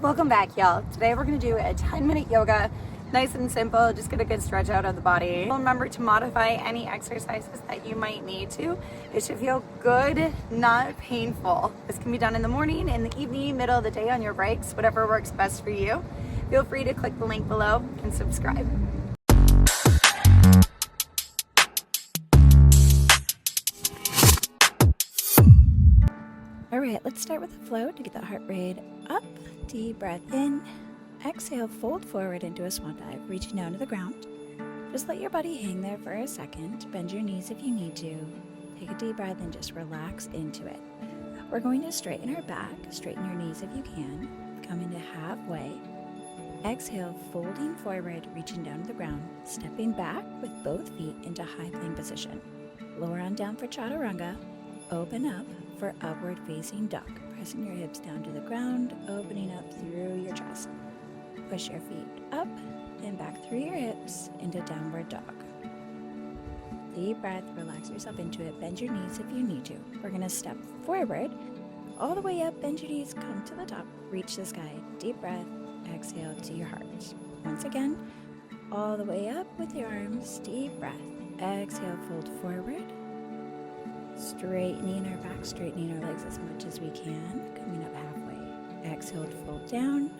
Welcome back, y'all. Today we're going to do a 10-minute yoga, nice and simple. Just get a good stretch out of the body. Remember to modify any exercises that you might need to. It should feel good, not painful. This can be done in the morning, in the evening, middle of the day, on your breaks, whatever works best for you. Feel free to click the link below and subscribe. All right, let's start with the flow to get the heart rate up. Deep breath in. Exhale, fold forward into a swan dive, reaching down to the ground. Just let your body hang there for a second. Bend your knees if you need to. Take a deep breath and just relax into it. We're going to straighten our back. Straighten your knees if you can. Come into halfway. Exhale, folding forward, reaching down to the ground. Stepping back with both feet into high plank position. Lower on down for chaturanga. Open up for upward facing dog. Pressing your hips down to the ground, opening up through your chest. Push your feet up and back through your hips into downward dog. Deep breath, relax yourself into it. Bend your knees if you need to. We're going to step forward, all the way up, bend your knees, come to the top, reach the sky. Deep breath, exhale to your heart. Once again, all the way up with your arms, deep breath. Exhale, fold forward. Straightening our back, straightening our legs as much as we can. Coming up halfway. Exhale, fold down.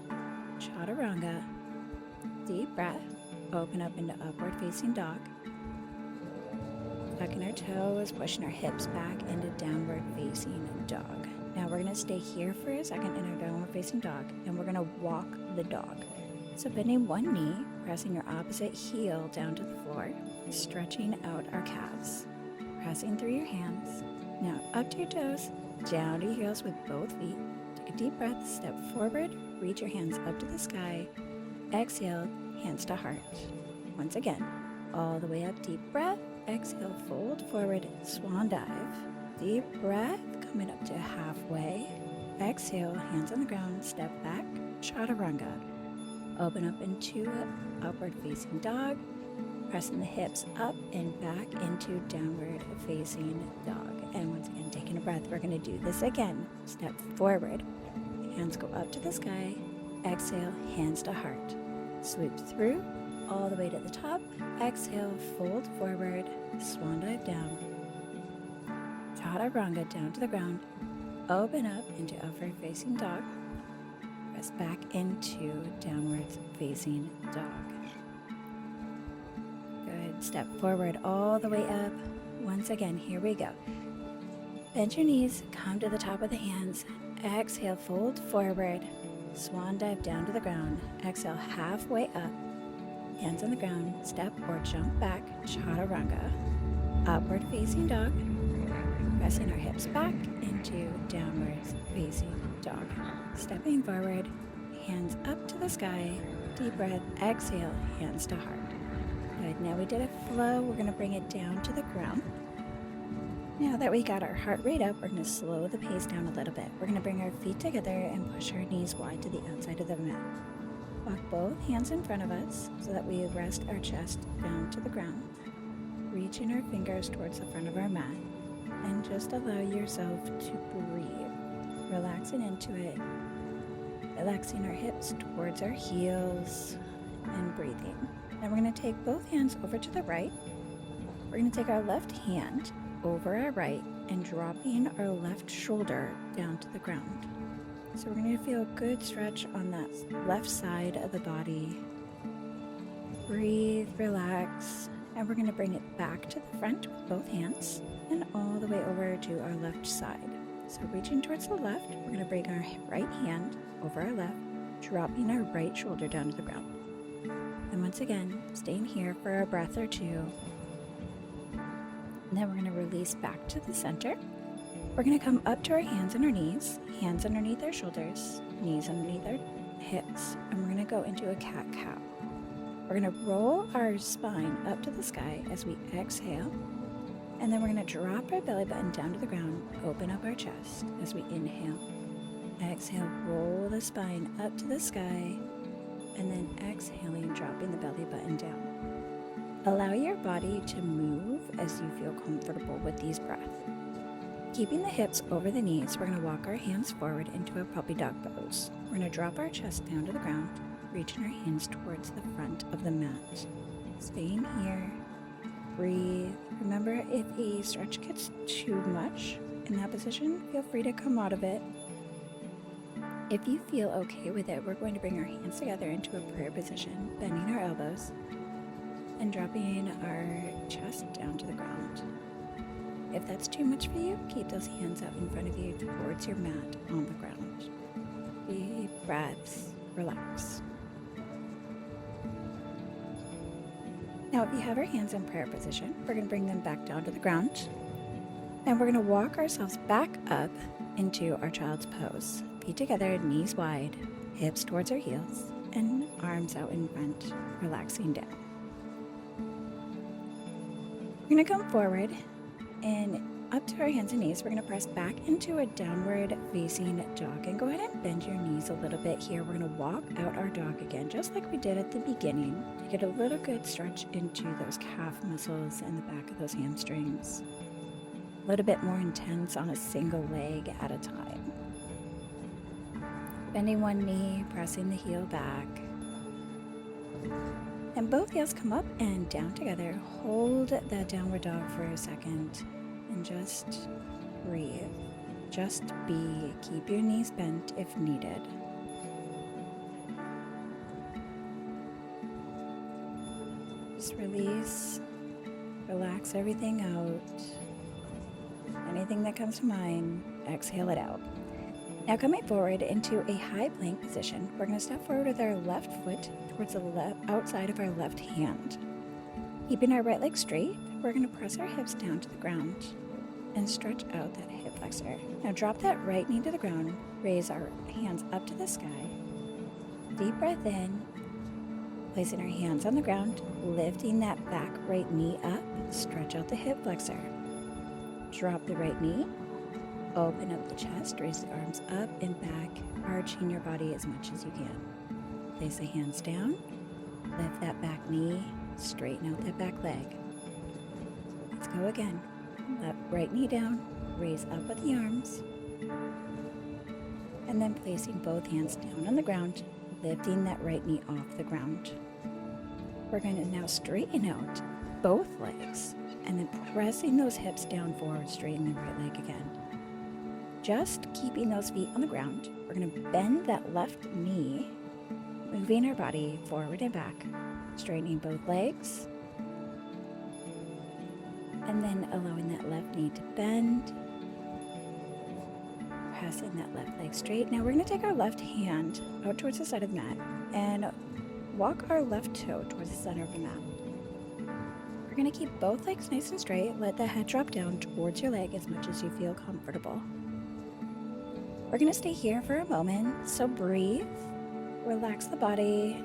Chaturanga. Deep breath. Open up into upward facing dog. Tucking our toes, pushing our hips back into downward facing dog. Now we're going to stay here for a second in our downward facing dog, and we're going to walk the dog. So bending one knee, pressing your opposite heel down to the floor, stretching out our calves. Pressing through your hands. Now up to your toes, down to your heels with both feet. Take a deep breath, step forward, reach your hands up to the sky. Exhale, hands to heart. Once again, all the way up, deep breath. Exhale, fold forward, swan dive. Deep breath, coming up to halfway. Exhale, hands on the ground, step back, chaturanga. Open up into upward facing dog. Pressing the hips up and back into downward facing dog. And once again, taking a breath, we're going to do this again. Step forward. Hands go up to the sky. Exhale, hands to heart. Swoop through all the way to the top. Exhale, fold forward. Swan dive down. Chaturanga down to the ground. Open up into upward facing dog. Press back into downward facing dog. Step forward all the way up. Once again, here we go. Bend your knees, come to the top of the hands. Exhale, fold forward. Swan dive down to the ground. Exhale, halfway up. Hands on the ground, step or jump back, chaturanga. Upward facing dog. Pressing our hips back into downward facing dog. Stepping forward, hands up to the sky. Deep breath, exhale, hands to heart. Good. Now we did a flow. We're going to bring it down to the ground. Now that we got our heart rate up, we're going to slow the pace down a little bit. We're going to bring our feet together and push our knees wide to the outside of the mat. Walk both hands in front of us so that we rest our chest down to the ground. Reaching our fingers towards the front of our mat. And just allow yourself to breathe. Relaxing into it. Relaxing our hips towards our heels and breathing. Now we're going to take both hands over to the right. We're going to take our left hand over our right and dropping our left shoulder down to the ground. So we're going to feel a good stretch on that left side of the body. Breathe, relax, and we're going to bring it back to the front with both hands and all the way over to our left side. So reaching towards the left, we're going to bring our right hand over our left, dropping our right shoulder down to the ground. And once again, staying here for a breath or two. And then we're going to release back to the center. We're going to come up to our hands and our knees, hands underneath our shoulders, knees underneath our hips, and we're going to go into a cat-cow. We're going to roll our spine up to the sky as we exhale, and then we're going to drop our belly button down to the ground, open up our chest as we inhale. Exhale, roll the spine up to the sky, and then exhaling, dropping the belly button down. Allow your body to move as you feel comfortable with these breaths. Keeping the hips over the knees, we're going to walk our hands forward into a puppy dog pose. We're going to drop our chest down to the ground, reaching our hands towards the front of the mat. Staying here, breathe. Remember, if a stretch gets too much in that position, feel free to come out of it. If you feel okay with it, we're going to bring our hands together into a prayer position, bending our elbows and dropping our chest down to the ground. If that's too much for you, keep those hands out in front of you towards your mat on the ground. Deep breaths, relax. Now, if you have our hands in prayer position, we're going to bring them back down to the ground. And we're going to walk ourselves back up into our child's pose. Feet together, knees wide, hips towards our heels, and arms out in front, relaxing down. We're going to come forward and up to our hands and knees. We're going to press back into a downward facing dog and go ahead and bend your knees a little bit here. We're going to walk out our dog again, just like we did at the beginning, to get a little good stretch into those calf muscles and the back of those hamstrings. A little bit more intense on a single leg at a time. Bending one knee, pressing the heel back. And both heels come up and down together. Hold that downward dog for a second and just breathe. Just be. Keep your knees bent if needed. Just release. Relax everything out. Anything that comes to mind, exhale it out. Now coming forward into a high plank position, we're going to step forward with our left foot towards the outside of our left hand. Keeping our right leg straight, we're going to press our hips down to the ground and stretch out that hip flexor. Now drop that right knee to the ground, raise our hands up to the sky. Deep breath in, placing our hands on the ground, lifting that back right knee up, stretch out the hip flexor. Drop the right knee. Open up the chest, raise the arms up and back, arching your body as much as you can. Place the hands down, lift that back knee, straighten out that back leg. Let's go again. Let right knee down, raise up with the arms, and then placing both hands down on the ground, lifting that right knee off the ground. We're going to now straighten out both legs, and then pressing those hips down forward, straighten the right leg again. Just keeping those feet on the ground, we're going to bend that left knee, moving our body forward and back, straightening both legs, and then allowing that left knee to bend, pressing that left leg straight. Now we're going to take our left hand out towards the side of the mat and walk our left toe towards the center of the mat. We're going to keep both legs nice and straight. Let the head drop down towards your leg as much as you feel comfortable. We're going to stay here for a moment, so breathe, relax the body,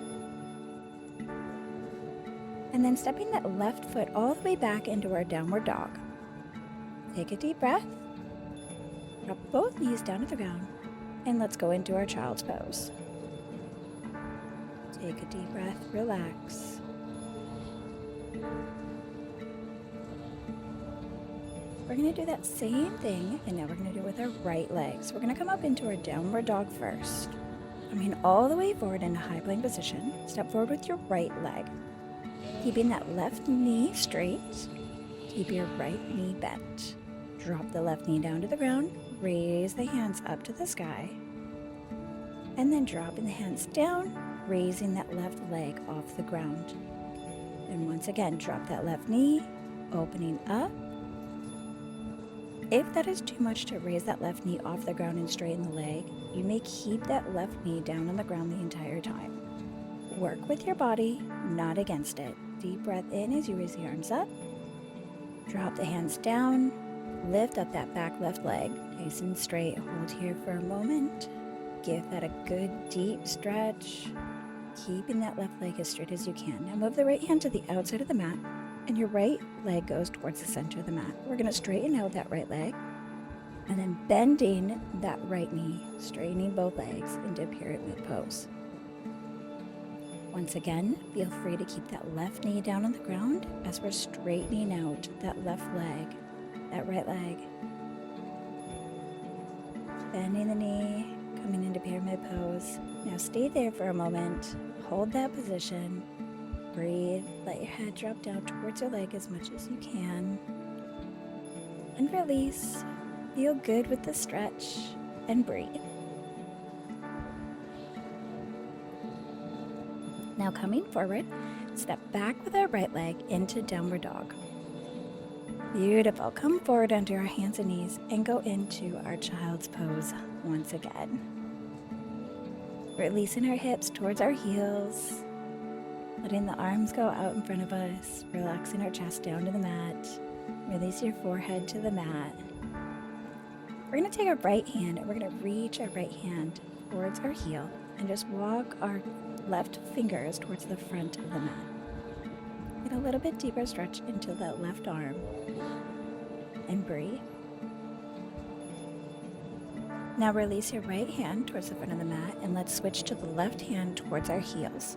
and then stepping that left foot all the way back into our downward dog. Take a deep breath, drop both knees down to the ground, and let's go into our child's pose. Take a deep breath, relax. We're going to do that same thing, and now we're going to do it with our right leg. So we're going to come up into our downward dog first. Coming all the way forward in a high plank position. Step forward with your right leg. Keeping that left knee straight. Keep your right knee bent. Drop the left knee down to the ground. Raise the hands up to the sky. And then dropping the hands down, raising that left leg off the ground. And once again, drop that left knee, opening up. If that is too much to raise that left knee off the ground and straighten the leg, you may keep that left knee down on the ground the entire time. Work with your body, not against it. Deep breath in as you raise the arms up. Drop the hands down. Lift up that back left leg, nice and straight. Hold here for a moment. Give that a good deep stretch. Keeping that left leg as straight as you can. Now move the right hand to the outside of the mat, and your right leg goes towards the center of the mat. We're going to straighten out that right leg, and then bending that right knee, straightening both legs into pyramid pose. Once again, feel free to keep that left knee down on the ground as we're straightening out that left leg, that right leg. Bending the knee, coming into pyramid pose. Now stay there for a moment. Hold that position. Breathe. Let your head drop down towards your leg as much as you can. And release. Feel good with the stretch and breathe. Now coming forward, step back with our right leg into downward dog. Beautiful. Come forward onto our hands and knees and go into our child's pose once again. Releasing our hips towards our heels, letting the arms go out in front of us, relaxing our chest down to the mat. Release your forehead to the mat. We're going to take our right hand and we're going to reach our right hand towards our heel and just walk our left fingers towards the front of the mat. Get a little bit deeper stretch into that left arm and breathe. Now release your right hand towards the front of the mat and let's switch to the left hand towards our heels.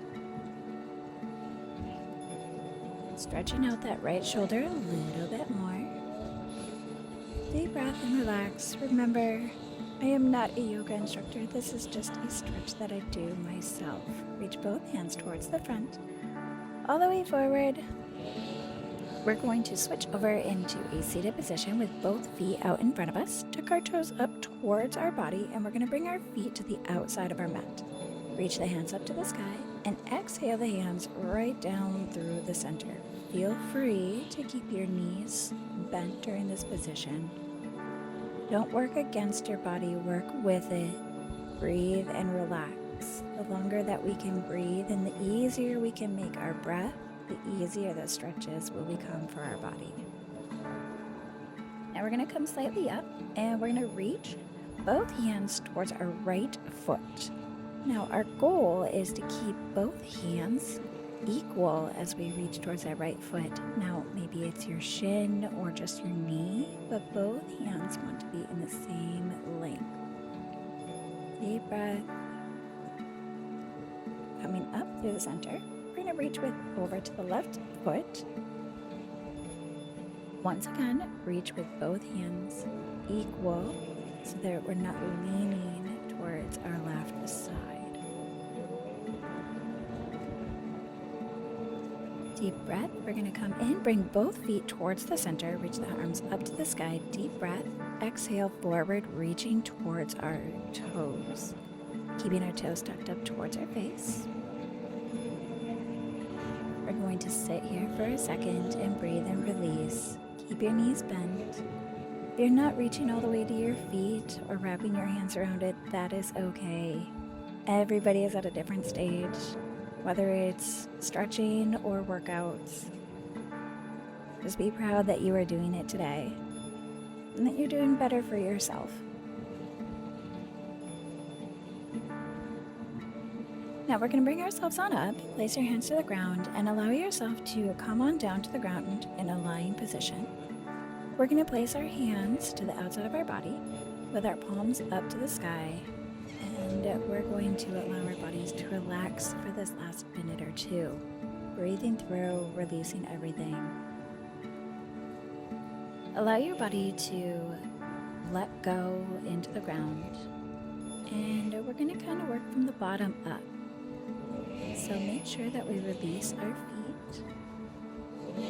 Stretching out that right shoulder a little bit more. Deep breath and relax. Remember, I am not a yoga instructor. This is just a stretch that I do myself. Reach both hands towards the front, all the way forward. We're going to switch over into a seated position with both feet out in front of us. Tuck our toes up towards our body, and we're going to bring our feet to the outside of our mat. Reach the hands up to the sky, and exhale the hands right down through the center. Feel free to keep your knees bent during this position. Don't work against your body, work with it. Breathe and relax. The longer that we can breathe and the easier we can make our breath, the easier the stretches will become for our body. Now we're going to come slightly up and we're going to reach both hands towards our right foot. Now our goal is to keep both hands equal as we reach towards that right foot. Now maybe it's your shin or just your knee, but both hands want to be in the same length. Deep breath. Coming up through the center, we're going to reach over to the left foot. Once again, reach with both hands equal so that we're not leaning towards our left side. Deep breath. We're going to come in, bring both feet towards the center, reach the arms up to the sky. Deep breath. Exhale forward, reaching towards our toes. Keeping our toes tucked up towards our face. We're going to sit here for a second and breathe and release. Keep your knees bent. If you're not reaching all the way to your feet or wrapping your hands around it, that is okay. Everybody is at a different stage, whether it's stretching or workouts. Just be proud that you are doing it today and that you're doing better for yourself. Now we're going to bring ourselves on up, place your hands to the ground, and allow yourself to come on down to the ground in a lying position. We're going to place our hands to the outside of our body with our palms up to the sky, and we're going to allow our bodies to relax for this last minute or two, breathing through, releasing everything. Allow your body to let go into the ground, and we're going to kind of work from the bottom up. So make sure that we release our feet,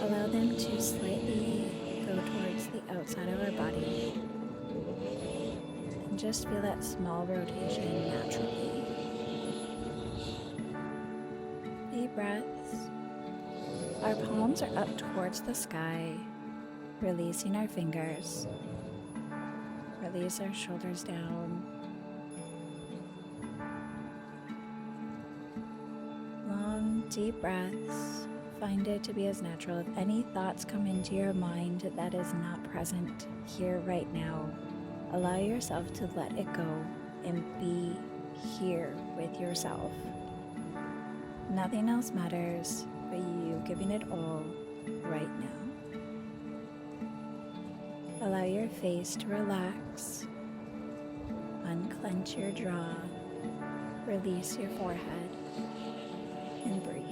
allow them to slightly go towards the outside of our body, and just feel that small rotation naturally. Deep breaths. Our palms are up towards the sky, releasing our fingers. Release our shoulders down. Long, deep breaths. Find it to be as natural. If any thoughts come into your mind that is not present here right now, allow yourself to let it go and be here with yourself. Nothing else matters but you giving it all right now. Allow your face to relax. Unclench your jaw. Release your forehead and breathe.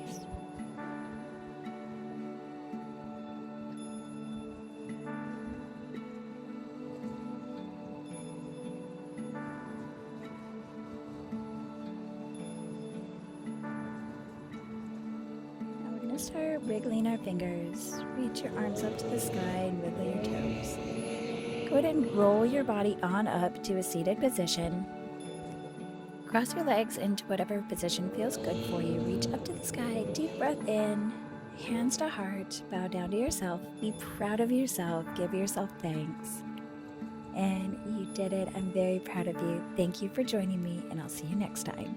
start wiggling our fingers. Reach your arms up to the sky and wiggle your toes. Go ahead and roll your body on up to a seated position. Cross your legs into whatever position feels good for you. Reach up to the sky, deep breath in, hands to heart, bow down to yourself. Be proud of yourself, give yourself thanks. And you did it. I'm very proud of you. Thank you for joining me, and I'll see you next time.